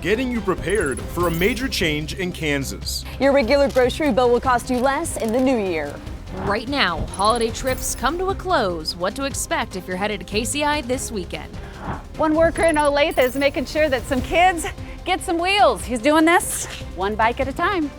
getting you prepared for a major change in Kansas. Your regular grocery bill will cost you less in the new year. Right now, holiday trips come to a close. What to expect if you're headed to KCI this weekend. One worker in Olathe is making sure that some kids get some wheels. He's doing this one bike at a time.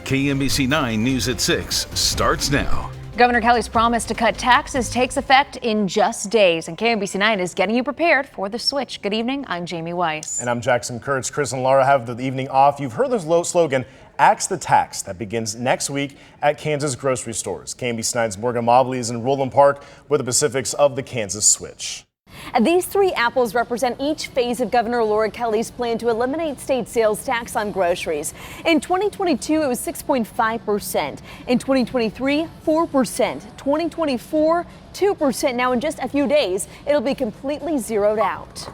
KMBC 9 News at 6 starts now. Governor Kelly's promise to cut taxes takes effect in just days, and KMBC 9 is getting you prepared for the switch. Good evening, I'm Jamie Weiss. And I'm Jackson Kurtz. Chris and Laura have the evening off. You've heard the slogan, Axe the Tax, that begins next week at Kansas grocery stores. KMBC 9's Morgan Mobley is in Roland Park with the specifics of the Kansas switch. And these three apples represent each phase of Governor Laura Kelly's plan to eliminate state sales tax on groceries. In 2022, it was 6.5%. In 2023, 4%. 2024, 2%. Now, in just a few days, it'll be completely zeroed out.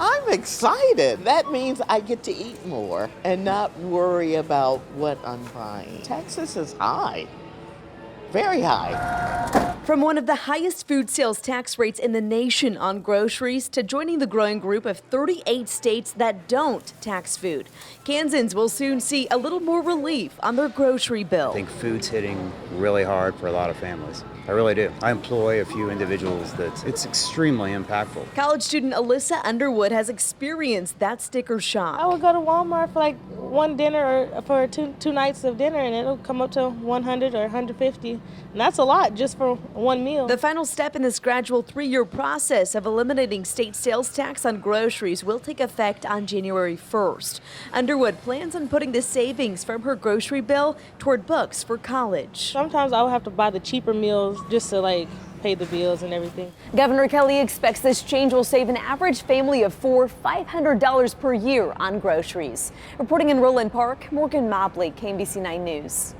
I'm excited. That means I get to eat more and not worry about what I'm buying. Texas is high. Very high. From one of the highest food sales tax rates in the nation on groceries to joining the growing group of 38 states that don't tax food, Kansans will soon see a little more relief on their grocery bill. I think food's hitting really hard for a lot of families. I really do. I employ a few individuals that it's extremely impactful. College student Alyssa Underwood has experienced that sticker shock. I would go to Walmart for like one dinner or for two nights of dinner, and it'll come up to 100 or 150. And that's a lot just for one meal. The final step in this gradual 3-year process of eliminating state sales tax on groceries will take effect on January 1st. Underwood plans on putting the savings from her grocery bill toward books for college. Sometimes I would have to buy the cheaper meals just to pay the bills and everything. Governor Kelly expects this change will save an average family of $500 per year on groceries. Reporting in Roland Park, Morgan Mobley, KMBC 9 News.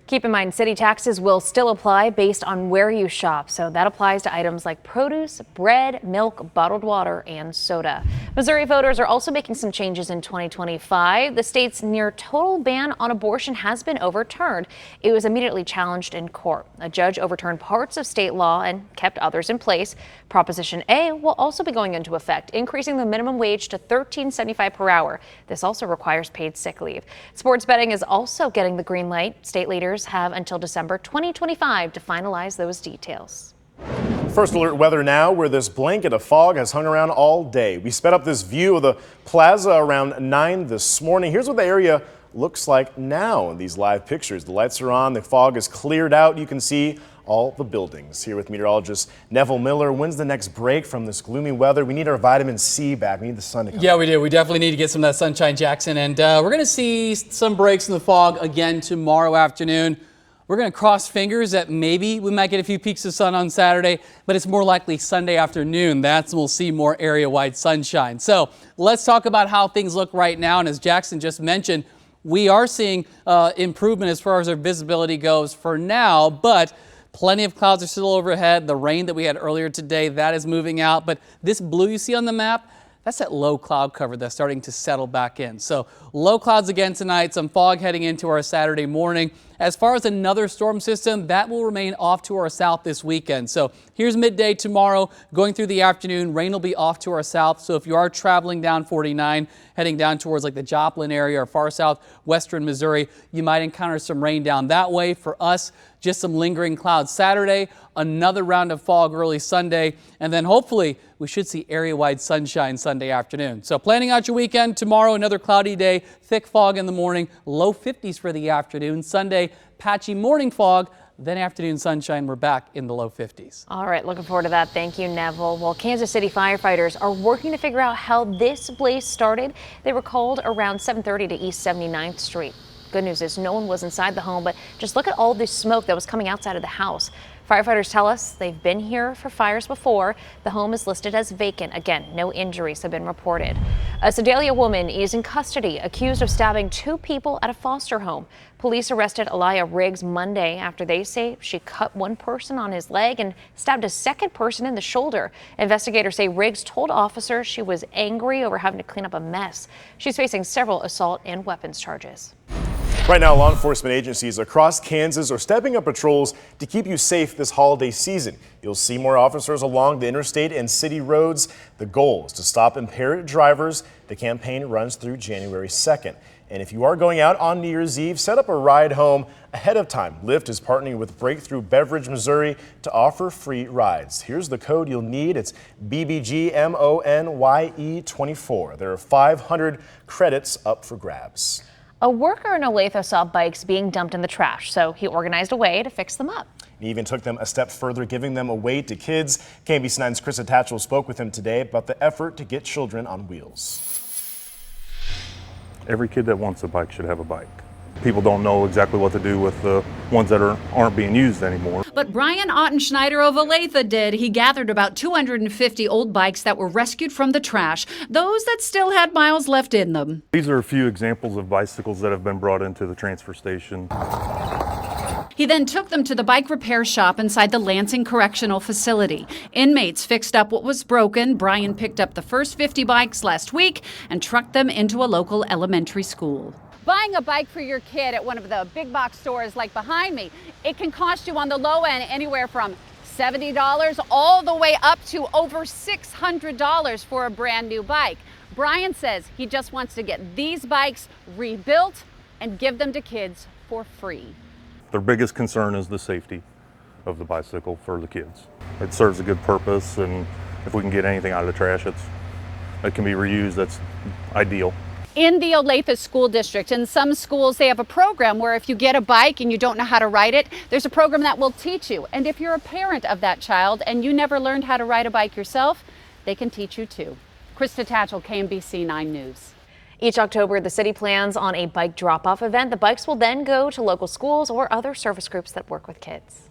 Keep in mind, city taxes will still apply based on where you shop. So that applies to items like produce, bread, milk, bottled water, and soda. Missouri voters are also making some changes in 2025. The state's near total ban on abortion has been overturned. It was immediately challenged in court. A judge overturned parts of state law and kept others in place. Proposition A will also be going into effect, increasing the minimum wage to $13.75 per hour. This also requires paid sick leave. Sports betting is also getting the green light. State leaders have until December 2025 to finalize those details. First alert weather now, where this blanket of fog has hung around all day. We sped up this view of the plaza around 9 this morning. Here's what the area looks like now in these live pictures. The lights are on, the fog is cleared out. You can see all the buildings. Here with meteorologist Neville Miller. When's the next break from this gloomy weather? We need our vitamin C back. We need the sun to come. Yeah, we do. We definitely need to get some of that sunshine, Jackson. And we're going to see some breaks in the fog again tomorrow afternoon. We're going to cross fingers that maybe we might get a few peaks of sun on Saturday, but it's more likely Sunday afternoon. That's when we'll see more area-wide sunshine. So let's talk about how things look right now. And as Jackson just mentioned, we are seeing improvement as far as our visibility goes for now, but plenty of clouds are still overhead. The rain that we had earlier today, that is moving out. But this blue you see on the map, that's that low cloud cover that's starting to settle back in. So low clouds again tonight, some fog heading into our Saturday morning. As far as another storm system, that will remain off to our south this weekend. So here's midday tomorrow, going through the afternoon, rain will be off to our south. So if you are traveling down 49, heading down towards like the Joplin area or far south western Missouri, you might encounter some rain down that way. For us, just some lingering clouds Saturday, another round of fog early Sunday, and then hopefully we should see area-wide sunshine Sunday afternoon. So planning out your weekend, tomorrow another cloudy day, thick fog in the morning, low 50s for the afternoon. Sunday, patchy morning fog, then afternoon sunshine, we're back in the low 50s. All right, looking forward to that. Thank you, Neville. Well, Kansas City firefighters are working to figure out how this blaze started. They were called around 7:30 to East 79th Street. Good news is no one was inside the home, but just look at all this smoke that was coming outside of the house. Firefighters tell us they've been here for fires before. The home is listed as vacant. Again, no injuries have been reported. A Sedalia woman is in custody, accused of stabbing 2 people at a foster home. Police arrested Elia Riggs Monday after they say she cut one person on his leg and stabbed a second person in the shoulder. Investigators say Riggs told officers she was angry over having to clean up a mess. She's facing several assault and weapons charges. Right now, law enforcement agencies across Kansas are stepping up patrols to keep you safe this holiday season. You'll see more officers along the interstate and city roads. The goal is to stop impaired drivers. The campaign runs through January 2nd. And if you are going out on New Year's Eve, set up a ride home ahead of time. Lyft is partnering with Breakthrough Beverage Missouri to offer free rides. Here's the code you'll need. It's BBGMONYE24. There are 500 credits up for grabs. A worker in Olathe saw bikes being dumped in the trash, so he organized a way to fix them up. He even took them a step further, giving them away to kids. KMBC 9's Krista Tatchell spoke with him today about the effort to get children on wheels. Every kid that wants a bike should have a bike. People don't know exactly what to do with the ones that aren't being used anymore. But Brian Ottenschneider of Olathe did. He gathered about 250 old bikes that were rescued from the trash, those that still had miles left in them. These are a few examples of bicycles that have been brought into the transfer station. He then took them to the bike repair shop inside the Lansing Correctional Facility. Inmates fixed up what was broken. Brian picked up the first 50 bikes last week and trucked them into a local elementary school. Buying a bike for your kid at one of the big box stores like behind me, it can cost you on the low end anywhere from $70 all the way up to over $600 for a brand new bike. Brian says he just wants to get these bikes rebuilt and give them to kids for free. Their biggest concern is the safety of the bicycle for the kids. It serves a good purpose, and if we can get anything out of the trash, it can be reused, that's ideal. In the Olathe School District, in some schools, they have a program where if you get a bike and you don't know how to ride it, there's a program that will teach you. And if you're a parent of that child and you never learned how to ride a bike yourself, they can teach you too. Krista Tatchell, KMBC 9 News. Each October, the city plans on a bike drop-off event. The bikes will then go to local schools or other service groups that work with kids.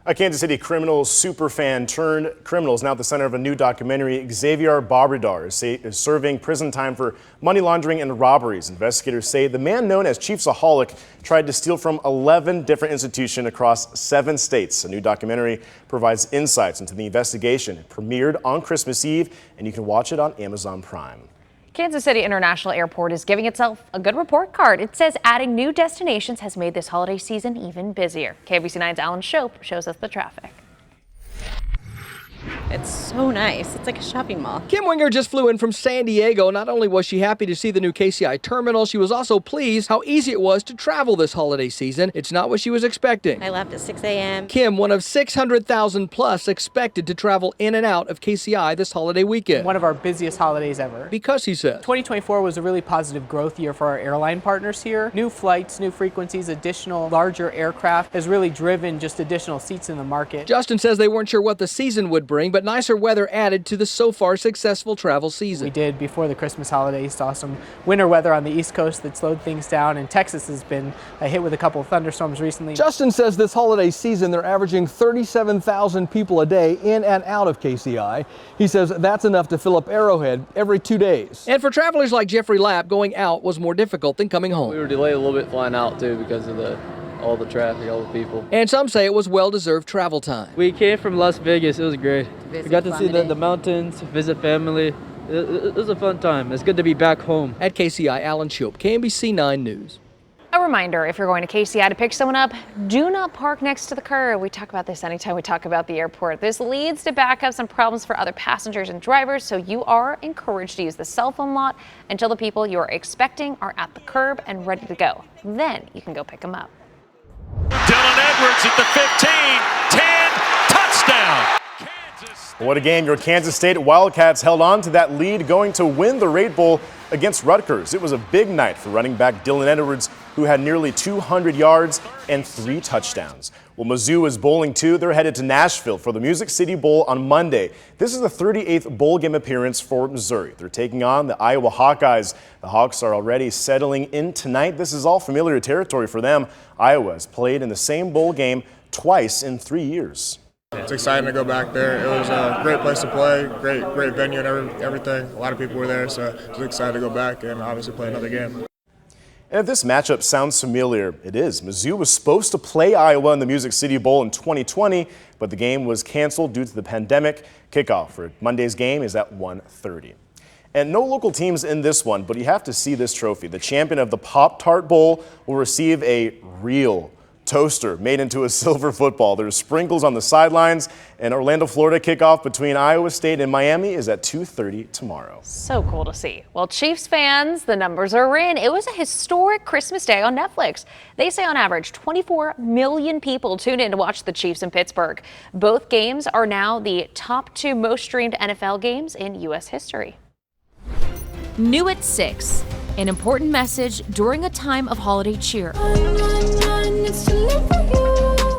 A Kansas City criminal superfan turned criminal is now at the center of a new documentary. Xavier Barbadar is serving prison time for money laundering and robberies. Investigators say the man known as Chief Saholic tried to steal from 11 different institutions across 7 states. A new documentary provides insights into the investigation. It premiered on Christmas Eve, and you can watch it on Amazon Prime. Kansas City International Airport is giving itself a good report card. It says adding new destinations has made this holiday season even busier. KMBC 9's Alan Shope shows us the traffic. It's so nice. It's like a shopping mall. Kim Winger just flew in from San Diego. Not only was she happy to see the new KCI terminal, she was also pleased how easy it was to travel this holiday season. It's not what she was expecting. I left at 6 a.m. Kim, one of 600,000 plus expected to travel in and out of KCI this holiday weekend. One of our busiest holidays ever. Because he said 2024 was a really positive growth year for our airline partners here. New flights, new frequencies, additional larger aircraft has really driven just additional seats in the market. Justin says they weren't sure what the season would bring, but nicer weather added to the so far successful travel season. We did, before the Christmas holidays, saw some winter weather on the East Coast that slowed things down, and Texas has been hit with a couple of thunderstorms recently. Justin says this holiday season they're averaging 37,000 people a day in and out of KCI. He says that's enough to fill up Arrowhead every 2 days. And for travelers like Jeffrey Lapp, going out was more difficult than coming home. We were delayed a little bit flying out too because of all the traffic, all the people. And some say it was well-deserved travel time. We came from Las Vegas. It was great. We got to see the mountains, visit family. It was a fun time. It's good to be back home. At KCI, Alan Shope, KMBC 9 News. A reminder, if you're going to KCI to pick someone up, do not park next to the curb. We talk about this anytime we talk about the airport. This leads to backups and problems for other passengers and drivers, so you are encouraged to use the cell phone lot until the people you are expecting are at the curb and ready to go. Then you can go pick them up. Dylan Edwards at the 15, 10, touchdown. What a game. Your Kansas State Wildcats held on to that lead, going to win the Raid Bowl against Rutgers. It was a big night for running back Dylan Edwards, who had nearly 200 yards and 3 touchdowns. Well, Mizzou is bowling too. They're headed to Nashville for the Music City Bowl on Monday. This is the 38th bowl game appearance for Missouri. They're taking on the Iowa Hawkeyes. The Hawks are already settling in tonight. This is all familiar territory for them. Iowa has played in the same bowl game twice in 3 years. It's exciting to go back there. It was a great place to play, great venue and everything. A lot of people were there, so I was excited to go back and obviously play another game. And if this matchup sounds familiar, it is. Mizzou was supposed to play Iowa in the Music City Bowl in 2020, but the game was canceled due to the pandemic. Kickoff for Monday's game is at 1:30. And no local teams in this one, but you have to see this trophy. The champion of the Pop-Tart Bowl will receive a real toaster made into a silver football. There's sprinkles on the sidelines, and Orlando, Florida kickoff between Iowa State and Miami is at 2:30 tomorrow. So cool to see. Well, Chiefs fans, the numbers are in. It was a historic Christmas day on Netflix. They say on average 24 million people tuned in to watch the Chiefs in Pittsburgh. Both games are now the top 2 most streamed NFL games in U.S. history. New at 6, an important message during a time of holiday cheer.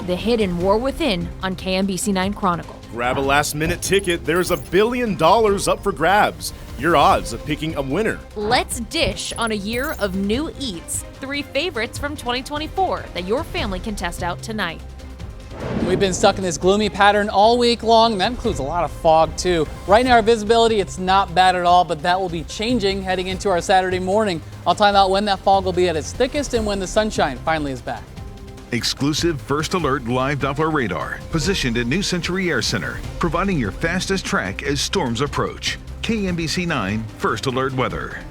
The Hidden War Within on KMBC 9 Chronicle. Grab a last-minute ticket. There's $1 billion up for grabs. Your odds of picking a winner. Let's dish on a year of new eats. 3 favorites from 2024 that your family can test out tonight. We've been stuck in this gloomy pattern all week long, and that includes a lot of fog too. Right now our visibility, it's not bad at all, but that will be changing heading into our Saturday morning. I'll time out when that fog will be at its thickest and when the sunshine finally is back. Exclusive First Alert live Doppler radar positioned at New Century Air Center, providing your fastest track as storms approach. KMBC 9 First Alert weather.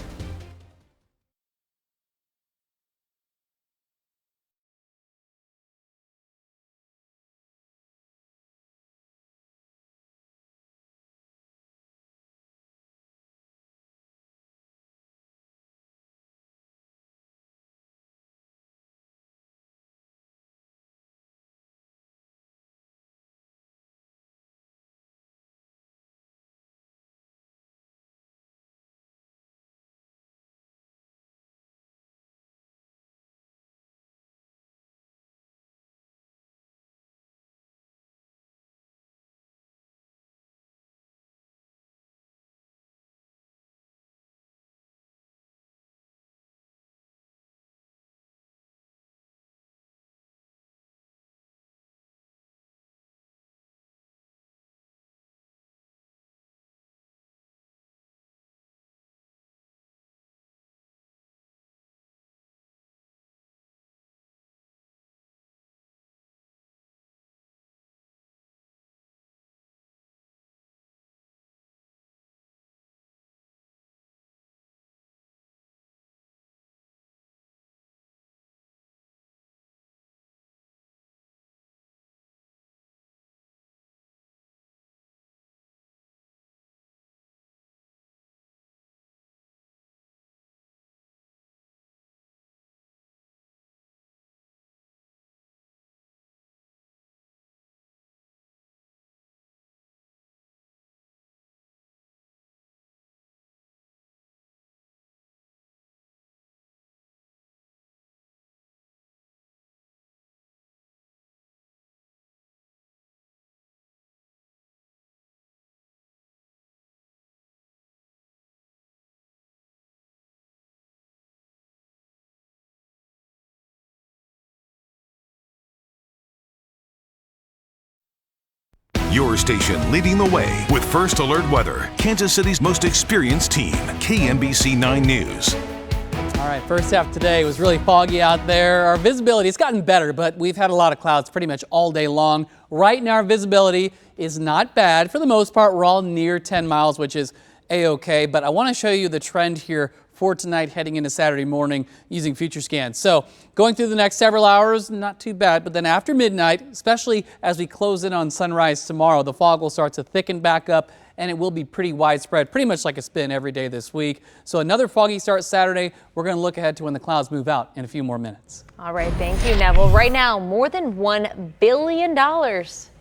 Your station leading the way with First Alert weather. Kansas City's most experienced team, KMBC 9 News. All right, first half today was really foggy out there. Our visibility, it's gotten better, but we've had a lot of clouds pretty much all day long. Right now, our visibility is not bad. For the most part, we're all near 10 miles, which is A-OK. But I want to show you the trend here for tonight heading into Saturday morning using FutureScan. So going through the next several hours, not too bad. But then after midnight, especially as we close in on sunrise tomorrow, the fog will start to thicken back up, and it will be pretty widespread, pretty much like it's been every day this week. So another foggy start Saturday. We're going to look ahead to when the clouds move out in a few more minutes. All right, thank you, Neville. Right now, more than $1 billion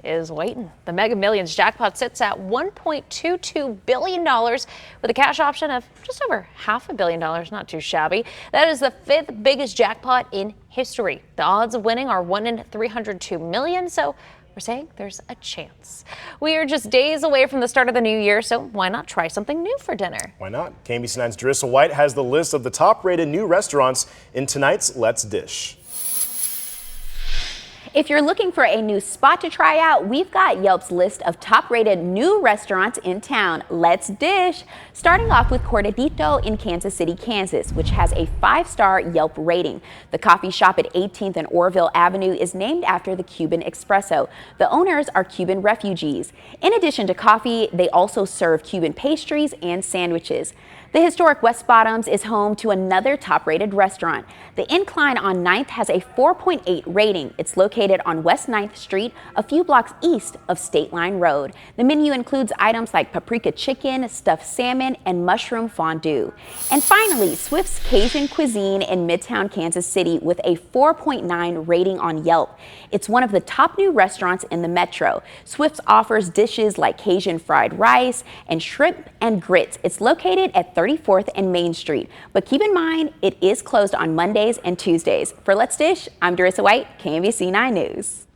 is waiting. The Mega Millions jackpot sits at $1.22 billion with a cash option of just over $500 million. Not too shabby. That is the 5th biggest jackpot in history. The odds of winning are 1 in 302 million, so we're saying there's a chance. We are just days away from the start of the new year, so why not try something new for dinner? Why not? KMBC 9's Darissa White has the list of the top-rated new restaurants in tonight's Let's Dish. If you're looking for a new spot to try out, we've got Yelp's list of top-rated new restaurants in town. Let's dish! Starting off with Cortadito in Kansas City, Kansas, which has a 5-star Yelp rating. The coffee shop at 18th and Orville Avenue is named after the Cuban espresso. The owners are Cuban refugees. In addition to coffee, they also serve Cuban pastries and sandwiches. The historic West Bottoms is home to another top-rated restaurant. The Incline on 9th has a 4.8 rating. It's located on West 9th Street, a few blocks east of State Line Road. The menu includes items like paprika chicken, stuffed salmon, and mushroom fondue. And finally, Swift's Cajun Cuisine in Midtown Kansas City with a 4.9 rating on Yelp. It's one of the top new restaurants in the metro. Swift's offers dishes like Cajun fried rice and shrimp and grits. It's located at 34th and Main Street. But keep in mind, it is closed on Mondays and Tuesdays. For Let's Dish, I'm Darissa White, KMBC 9 News.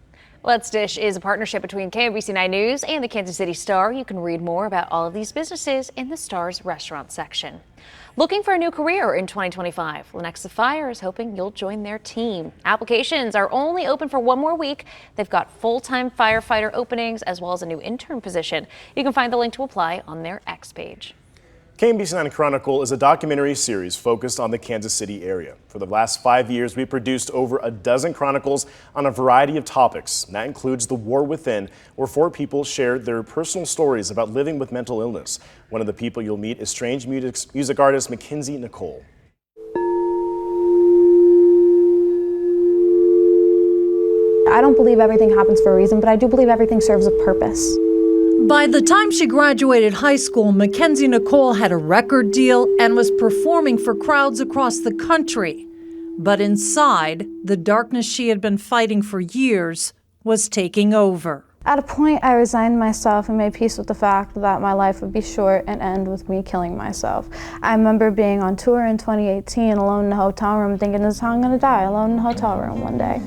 Let's Dish is a partnership between KMBC 9 News and the Kansas City Star. You can read more about all of these businesses in the Star's restaurant section. Looking for a new career in 2025? Lenexa Fire is hoping you'll join their team. Applications are only open for one more week. They've got full-time firefighter openings as well as a new intern position. You can find the link to apply on their X page. KMBC 9 Chronicle is a documentary series focused on the Kansas City area. For the last 5 years, we produced over a dozen chronicles on a variety of topics. And that includes The War Within, where 4 people shared their personal stories about living with mental illness. One of the people you'll meet is strange music artist Mackenzie Nicole. I don't believe everything happens for a reason, but I do believe everything serves a purpose. By the time she graduated high school, Mackenzie Nicole had a record deal and was performing for crowds across the country. But inside, the darkness she had been fighting for years was taking over. At a point, I resigned myself and made peace with the fact that my life would be short and end with me killing myself. I remember being on tour in 2018, alone in a hotel room, thinking, this is how I'm gonna die, alone in a hotel room one day.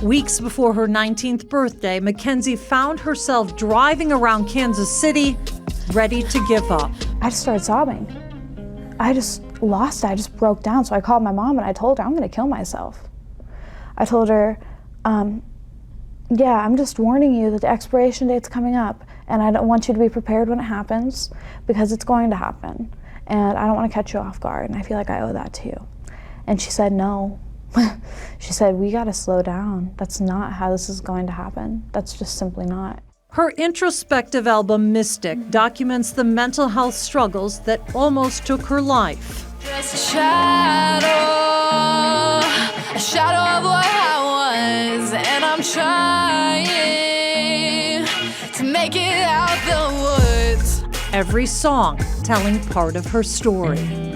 Weeks before her 19th birthday, Mackenzie found herself driving around Kansas City, ready to give up. I just started sobbing. I just lost it. I just broke down. So I called my mom and I told her I'm gonna kill myself. I told her, yeah, I'm just warning you that the expiration date's coming up and I don't want you to be prepared when it happens because it's going to happen. And I don't want to catch you off guard and I feel like I owe that to you. And she said, no. She said, we gotta slow down. That's not how this is going to happen. That's just simply not. Her introspective album, Mystic, documents the mental health struggles that almost took her life. Just a shadow of what I was, and I'm trying to make it out the woods. Every song telling part of her story.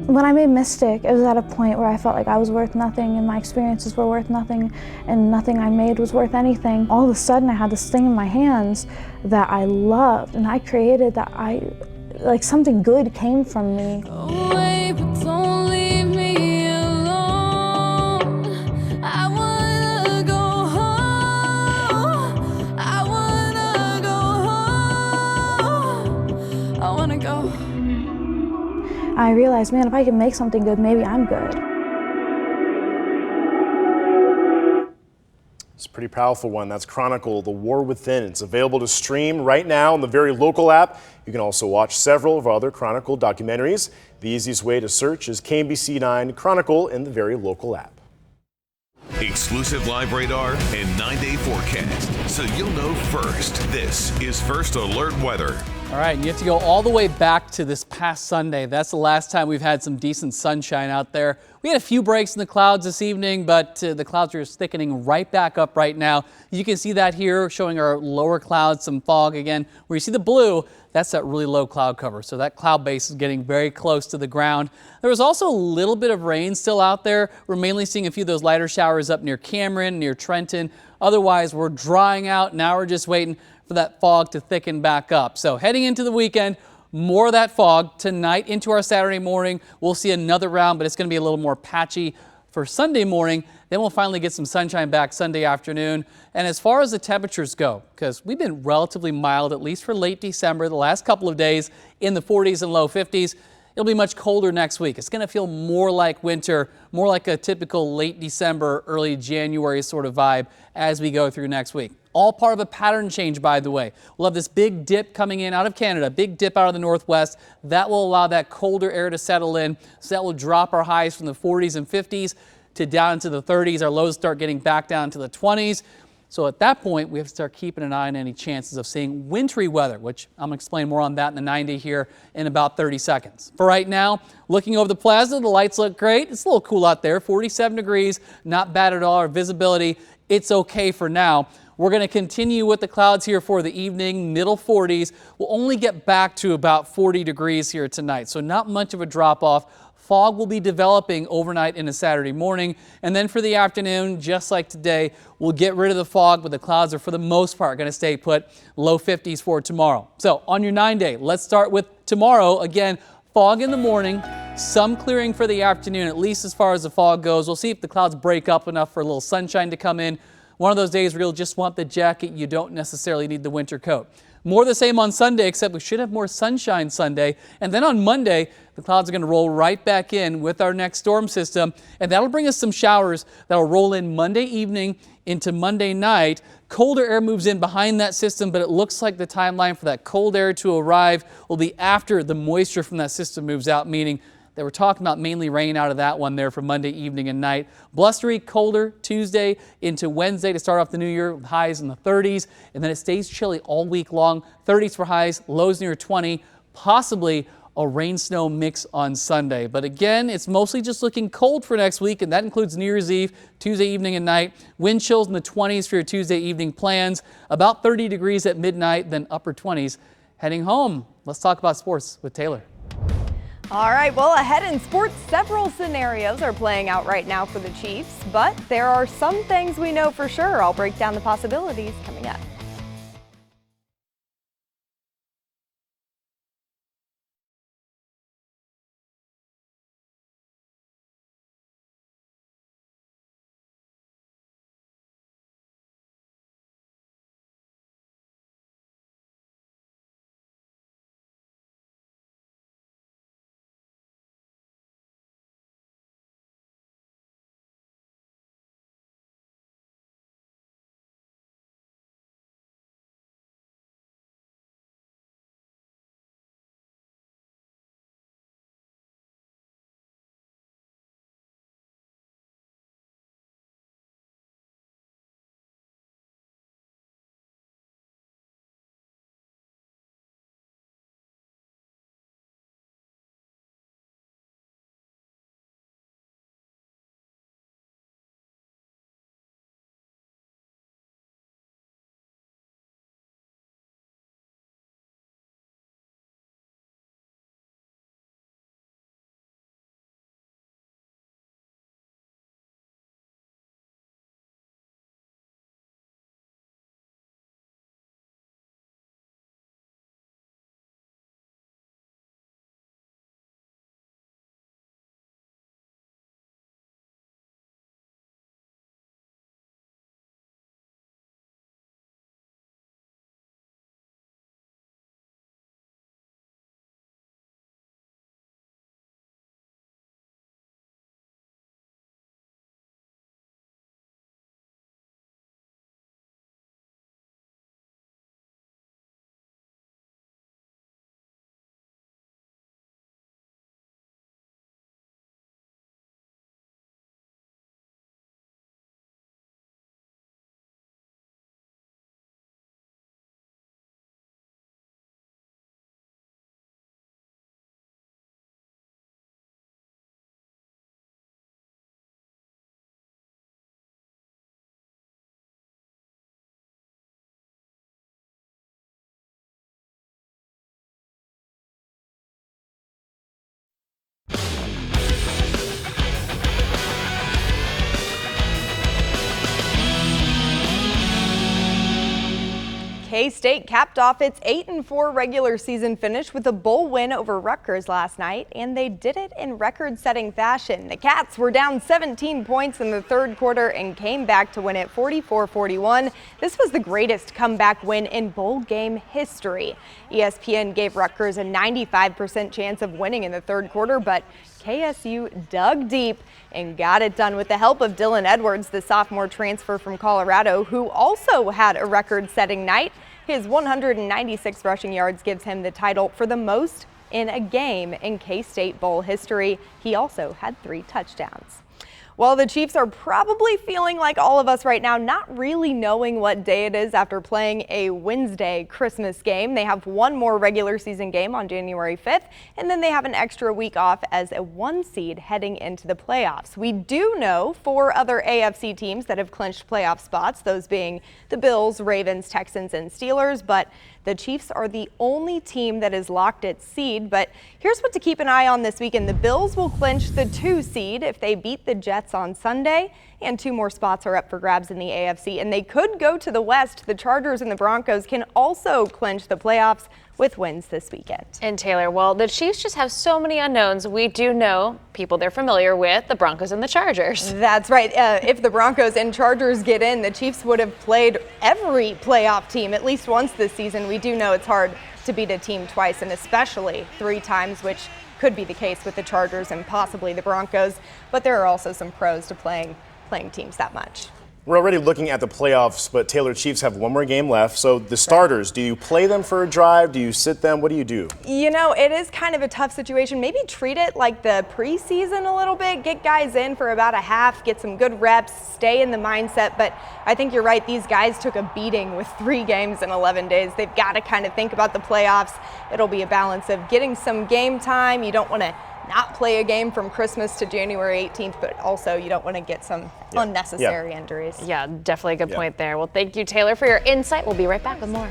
When I made Mystic, it was at a point where I felt like I was worth nothing and my experiences were worth nothing and nothing I made was worth anything. All of a sudden I had this thing in my hands that I loved and I created that like something good came from me. Go away, but don't leave me alone. I wanna go home. I wanna go home. I wanna go. I realized, man, if I can make something good, maybe I'm good. It's a pretty powerful one. That's Chronicle, The War Within. It's available to stream right now on the Very Local app. You can also watch several of our other Chronicle documentaries. The easiest way to search is KMBC 9 Chronicle in the Very Local app. Exclusive live radar and 9-day forecast, so you'll know first. This is First Alert Weather. All right, and you have to go all the way back to this past Sunday. That's the last time we've had some decent sunshine out there. We had a few breaks in the clouds this evening, but the clouds are thickening right back up right now. You can see that here showing our lower clouds, some fog again. Where you see the blue, that's that really low cloud cover. So that cloud base is getting very close to the ground. There was also a little bit of rain still out there. We're mainly seeing a few of those lighter showers up near Cameron, near Trenton. Otherwise, we're drying out. Now we're just waiting for that fog to thicken back up. So heading into the weekend, more of that fog tonight into our Saturday morning. We'll see another round, but it's going to be a little more patchy for Sunday morning. Then we'll finally get some sunshine back Sunday afternoon. And as far as the temperatures go, because we've been relatively mild, at least for late December, the last couple of days in the 40s and low 50s, It'll be much colder next week. It's going to feel more like winter, more like a typical late December, early January sort of vibe as we go through next week. All part of a pattern change, by the way. We'll have this big dip coming in out of Canada, big dip out of the northwest. That will allow that colder air to settle in. So that will drop our highs from the 40s and 50s to down into the 30s. Our lows start getting back down to the 20s. So at that point, we have to start keeping an eye on any chances of seeing wintry weather, which I'm going to explain more on that in the 9-day here in about 30 seconds. For right now, looking over the plaza, the lights look great. It's a little cool out there, 47 degrees, not bad at all. Our visibility, it's okay for now. We're going to continue with the clouds here for the evening, middle 40s. We'll only get back to about 40 degrees here tonight, so not much of a drop off. Fog will be developing overnight into Saturday morning. And then for the afternoon, just like today, we'll get rid of the fog, but the clouds are for the most part going to stay put, low 50s for tomorrow. So on your 9-day, let's start with tomorrow. Again, fog in the morning, some clearing for the afternoon, at least as far as the fog goes. We'll see if the clouds break up enough for a little sunshine to come in. One of those days where you'll just want the jacket. You don't necessarily need the winter coat. More the same on Sunday, except we should have more sunshine Sunday. And then on Monday, the clouds are going to roll right back in with our next storm system. And that'll bring us some showers that'll roll in Monday evening into Monday night. Colder air moves in behind that system, but it looks like the timeline for that cold air to arrive will be after the moisture from that system moves out, meaning they were talking about mainly rain out of that one there for Monday evening and night. Blustery, colder Tuesday into Wednesday to start off the new year with highs in the 30s. And then it stays chilly all week long. 30s for highs, lows near 20, possibly a rain-snow mix on Sunday. But again, it's mostly just looking cold for next week, and that includes New Year's Eve, Tuesday evening and night. Wind chills in the 20s for your Tuesday evening plans. About 30 degrees at midnight, then upper 20s heading home. Let's talk about sports with Taylor. All right, well, ahead in sports, several scenarios are playing out right now for the Chiefs, but there are some things we know for sure. I'll break down the possibilities coming up. K-State capped off its 8-4 regular season finish with a bowl win over Rutgers last night, and they did it in record-setting fashion. The Cats were down 17 points in the third quarter and came back to win it 44-41. This was the greatest comeback win in bowl game history. ESPN gave Rutgers a 95% chance of winning in the third quarter, but KSU dug deep and got it done with the help of Dylan Edwards, the sophomore transfer from Colorado, who also had a record-setting night. His 196 rushing yards gives him the title for the most in a game in K-State Bowl history. He also had 3 touchdowns. Well, the Chiefs are probably feeling like all of us right now, not really knowing what day it is after playing a Wednesday Christmas game. They have one more regular season game on January 5th, and then they have an extra week off as a 1 seed heading into the playoffs. We do know 4 other AFC teams that have clinched playoff spots, those being the Bills, Ravens, Texans, and Steelers, but the Chiefs are the only team that is locked at seed. But here's what to keep an eye on this weekend. The Bills will clinch the 2 seed if they beat the Jets on Sunday, and 2 more spots are up for grabs in the AFC, and they could go to the West. The Chargers and the Broncos can also clinch the playoffs with wins this weekend. And Taylor, well, the Chiefs just have so many unknowns. We do know people they're familiar with, the Broncos and the Chargers. That's right. If the Broncos and Chargers get in, the Chiefs would have played every playoff team at least once this season. We do know it's hard to beat a team twice, and especially 3 times, which could be the case with the Chargers and possibly the Broncos. But there are also some pros to playing teams that much. We're already looking at the playoffs, but Taylor, Chiefs have 1 more game left. So the starters, do you play them for a drive? Do you sit them? What do you do? You know, it is kind of a tough situation. Maybe treat it like the preseason a little bit. Get guys in for about a half, get some good reps, stay in the mindset. But I think you're right. These guys took a beating with 3 games in 11 days. They've got to kind of think about the playoffs. It'll be a balance of getting some game time. You don't want to not play a game from Christmas to January 18th, but also you don't want to get some unnecessary injuries. Yeah, definitely a good point there. Well, thank you, Taylor, for your insight. We'll be right back with more.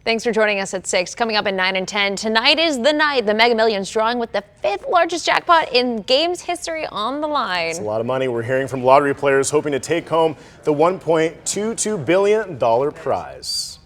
Thanks for joining us at 6. Coming up at 9 and 10, tonight is the night. The Mega Millions drawing with the 5th largest jackpot in games history on the line. It's a lot of money. We're hearing from lottery players hoping to take home the $1.22 billion prize.